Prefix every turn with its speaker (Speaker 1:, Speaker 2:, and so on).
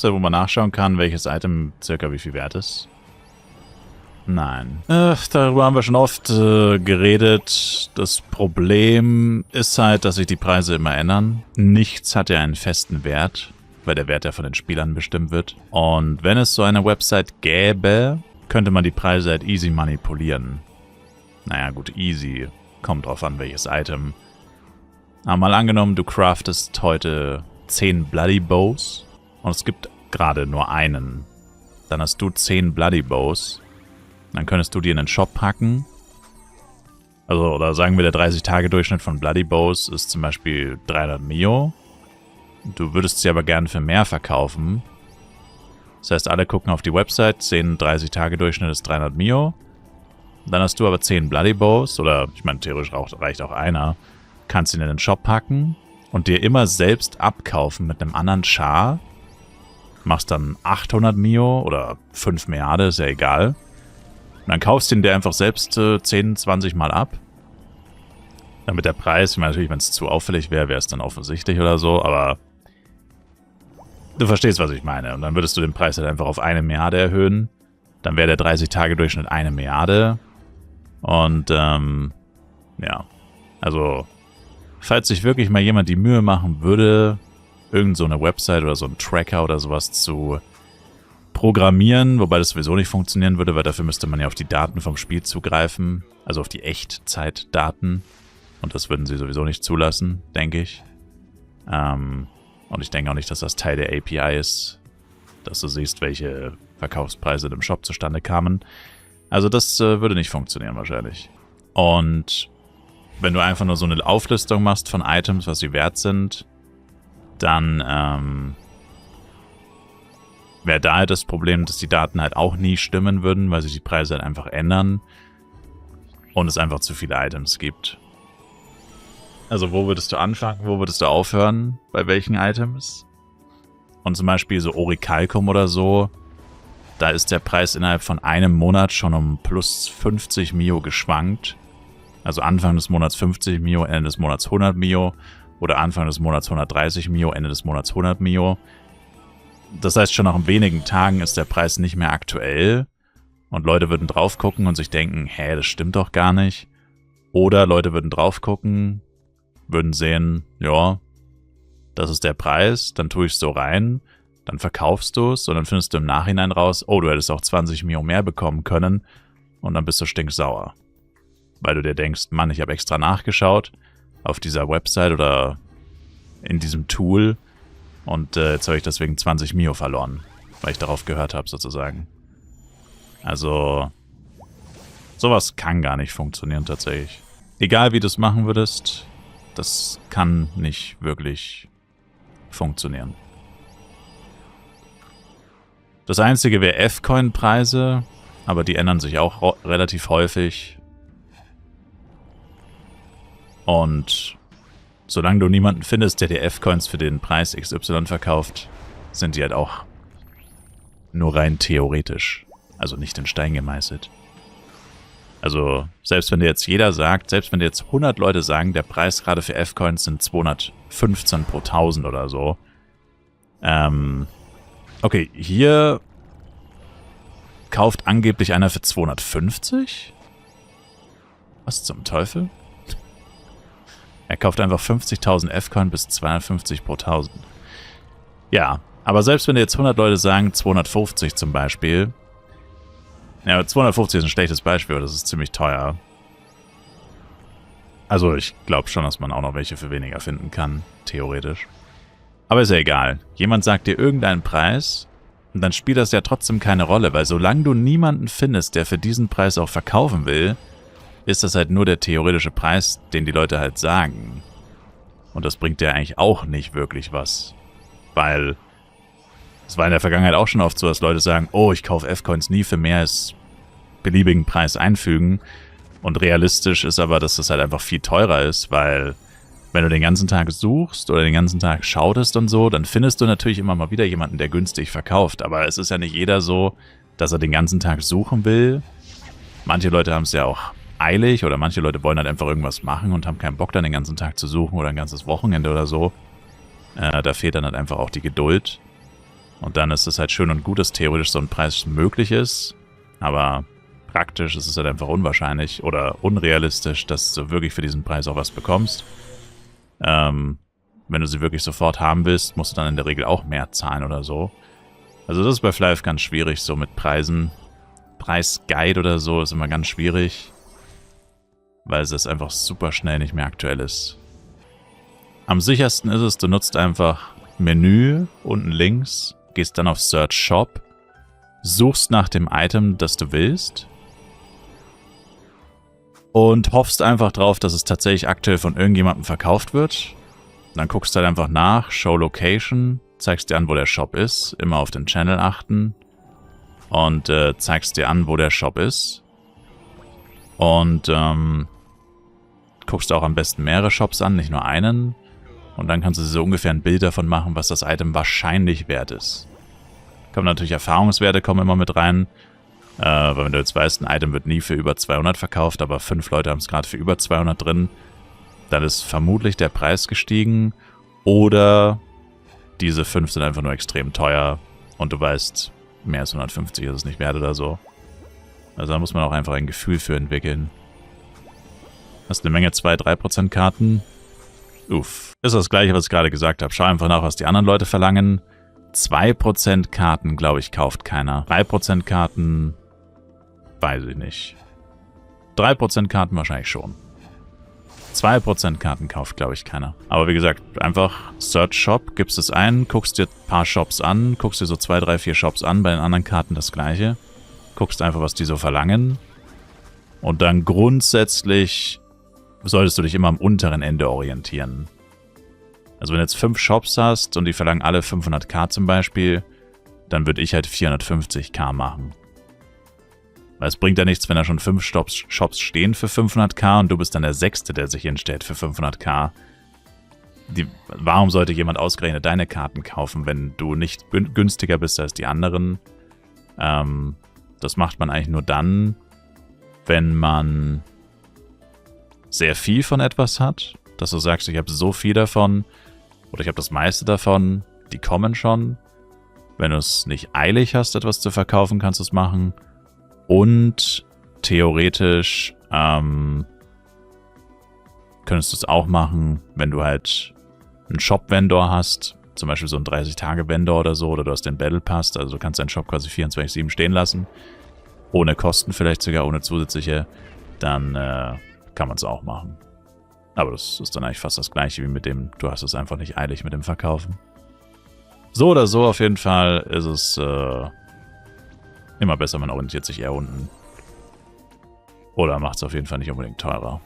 Speaker 1: Wo man nachschauen kann, welches Item circa wie viel wert ist? Nein. Darüber haben wir schon oft geredet. Das Problem ist halt, dass sich die Preise immer ändern. Nichts hat ja einen festen Wert, weil der Wert ja von den Spielern bestimmt wird. Und wenn es so eine Website gäbe, könnte man die Preise halt easy manipulieren. Naja gut, easy. Kommt drauf an, welches Item. Aber mal angenommen, du craftest heute 10 Bloody Bows und es gibt gerade nur einen. Dann hast du 10 Bloody Bows. Dann könntest du die in den Shop packen. Also, oder sagen wir, der 30-Tage-Durchschnitt von Bloody Bows ist zum Beispiel 300 Mio. Du würdest sie aber gerne für mehr verkaufen. Das heißt, alle gucken auf die Website, sehen 30-Tage-Durchschnitt ist 300 Mio. Dann hast du aber 10 Bloody Bows, oder ich meine, theoretisch reicht auch einer. Kannst ihn in den Shop packen und dir immer selbst abkaufen mit einem anderen Char. Machst dann 800 Mio oder 5 Milliarden, ist ja egal. Und dann kaufst du ihn dir einfach selbst 10, 20 Mal ab. Damit der Preis, ich meine natürlich, wenn es zu auffällig wäre, wäre es dann offensichtlich oder so, aber du verstehst, was ich meine. Und dann würdest du den Preis halt einfach auf 1 Milliarde erhöhen. Dann wäre der 30-Tage-Durchschnitt 1 Milliarde. Und, ja. Also, falls sich wirklich mal jemand die Mühe machen würde, irgend so eine Website oder so einen Tracker oder sowas zu programmieren, wobei das sowieso nicht funktionieren würde, weil dafür müsste man ja auf die Daten vom Spiel zugreifen, also auf die Echtzeitdaten. Und das würden sie sowieso nicht zulassen, denke ich. Und ich denke auch nicht, dass das Teil der API ist, dass du siehst, welche Verkaufspreise im Shop zustande kamen. Also das würde nicht funktionieren wahrscheinlich. Und wenn du einfach nur so eine Auflistung machst von Items, was sie wert sind, dann wäre da halt das Problem, dass die Daten halt auch nie stimmen würden, weil sich die Preise halt einfach ändern und es einfach zu viele Items gibt. Also wo würdest du anfangen, wo würdest du aufhören, bei welchen Items? Und zum Beispiel so Orichalcum oder so, da ist der Preis innerhalb von einem Monat schon um plus 50 Mio geschwankt. Also Anfang des Monats 50 Mio, Ende des Monats 100 Mio oder Anfang des Monats 130 Mio, Ende des Monats 100 Mio. Das heißt, schon nach wenigen Tagen ist der Preis nicht mehr aktuell und Leute würden drauf gucken und sich denken, hä, das stimmt doch gar nicht. Oder Leute würden drauf gucken, würden sehen, ja, das ist der Preis, dann tue ich es so rein, dann verkaufst du es und dann findest du im Nachhinein raus, oh, du hättest auch 20 Mio mehr bekommen können und dann bist du stinksauer. Weil du dir denkst, Mann, ich habe extra nachgeschaut auf dieser Website oder in diesem Tool und jetzt habe ich deswegen 20 Mio verloren, weil ich darauf gehört habe sozusagen. Also sowas kann gar nicht funktionieren tatsächlich. Egal wie du es machen würdest, das kann nicht wirklich funktionieren. Das einzige wäre F-Coin-Preise, aber die ändern sich auch relativ häufig. Und solange du niemanden findest, der dir F-Coins für den Preis XY verkauft, sind die halt auch nur rein theoretisch. Also nicht in Stein gemeißelt. Also selbst wenn dir jetzt jeder sagt, selbst wenn dir jetzt 100 Leute sagen, der Preis gerade für F-Coins sind 215 pro 1000 oder so. Okay, hier kauft angeblich einer für 250? Was zum Teufel? Er kauft einfach 50.000 F-Coin bis 250 pro 1000. Ja, aber selbst wenn jetzt 100 Leute sagen, 250 zum Beispiel. Ja, 250 ist ein schlechtes Beispiel, das ist ziemlich teuer. Also ich glaube schon, dass man auch noch welche für weniger finden kann, theoretisch. Aber ist ja egal. Jemand sagt dir irgendeinen Preis und dann spielt das ja trotzdem keine Rolle, weil solange du niemanden findest, der für diesen Preis auch verkaufen will, ist das halt nur der theoretische Preis, den die Leute halt sagen. Und das bringt dir eigentlich auch nicht wirklich was. Weil es war in der Vergangenheit auch schon oft so, dass Leute sagen, oh, ich kaufe F-Coins nie für mehr als beliebigen Preis einfügen. Und realistisch ist aber, dass das halt einfach viel teurer ist, weil wenn du den ganzen Tag suchst oder den ganzen Tag schautest und so, dann findest du natürlich immer mal wieder jemanden, der günstig verkauft. Aber es ist ja nicht jeder so, dass er den ganzen Tag suchen will. Manche Leute haben es ja auch eilig oder manche Leute wollen halt einfach irgendwas machen und haben keinen Bock, dann den ganzen Tag zu suchen oder ein ganzes Wochenende oder so. Da fehlt dann halt einfach auch die Geduld. Und dann ist es halt schön und gut, dass theoretisch so ein Preis möglich ist. Aber praktisch ist es halt einfach unwahrscheinlich oder unrealistisch, dass du wirklich für diesen Preis auch was bekommst. Wenn du sie wirklich sofort haben willst, musst du dann in der Regel auch mehr zahlen oder so. Also das ist bei Fly ganz schwierig, so mit Preisen. Preisguide oder so ist immer ganz schwierig, weil es einfach super schnell nicht mehr aktuell ist. Am sichersten ist es, du nutzt einfach Menü unten links, gehst dann auf Search Shop, suchst nach dem Item, das du willst und hoffst einfach drauf, dass es tatsächlich aktuell von irgendjemandem verkauft wird. Dann guckst du halt einfach nach, Show Location, zeigst dir an, wo der Shop ist, immer auf den Channel achten und zeigst dir an, wo der Shop ist. Und guckst auch am besten mehrere Shops an, nicht nur einen. Und dann kannst du so ungefähr ein Bild davon machen, was das Item wahrscheinlich wert ist. Kommen natürlich Erfahrungswerte kommen immer mit rein. Weil wenn du jetzt weißt, ein Item wird nie für über 200 verkauft, aber 5 Leute haben es gerade für über 200 drin, dann ist vermutlich der Preis gestiegen. Oder diese 5 sind einfach nur extrem teuer und du weißt, mehr als 150 ist es nicht wert oder so. Also da muss man auch einfach ein Gefühl für entwickeln. Hast eine Menge 2-3% Karten. Uff. Ist das gleiche, was ich gerade gesagt habe. Schau einfach nach, was die anderen Leute verlangen. 2% Karten, glaube ich, kauft keiner. 3% Karten, weiß ich nicht. 3% Karten wahrscheinlich schon. 2% Karten kauft, glaube ich, keiner. Aber wie gesagt, einfach Search Shop, gibst es ein, guckst dir ein paar Shops an, guckst dir so 2, 3, 4 Shops an, bei den anderen Karten das gleiche. Guckst einfach, was die so verlangen. Und dann grundsätzlich solltest du dich immer am unteren Ende orientieren. Also wenn du jetzt 5 Shops hast und die verlangen alle 500k zum Beispiel, dann würde ich halt 450k machen. Weil es bringt ja nichts, wenn da schon 5 Shops stehen für 500k und du bist dann der Sechste, der sich hinstellt für 500k. Warum sollte jemand ausgerechnet deine Karten kaufen, wenn du nicht günstiger bist als die anderen? Das macht man eigentlich nur dann, wenn man sehr viel von etwas hat, dass du sagst, ich habe so viel davon oder ich habe das meiste davon, die kommen schon. Wenn du es nicht eilig hast, etwas zu verkaufen, kannst du es machen. Und theoretisch könntest du es auch machen, wenn du halt einen Shop-Vendor hast, zum Beispiel so einen 30-Tage-Vendor oder so, oder du hast den Battle Pass, also du kannst deinen Shop quasi 24/7 stehen lassen, ohne Kosten vielleicht sogar, ohne zusätzliche, dann kann man es auch machen. Aber das ist dann eigentlich fast das gleiche wie mit dem, du hast es einfach nicht eilig mit dem Verkaufen. So oder so auf jeden Fall ist es immer besser, man orientiert sich eher unten. Oder macht es auf jeden Fall nicht unbedingt teurer.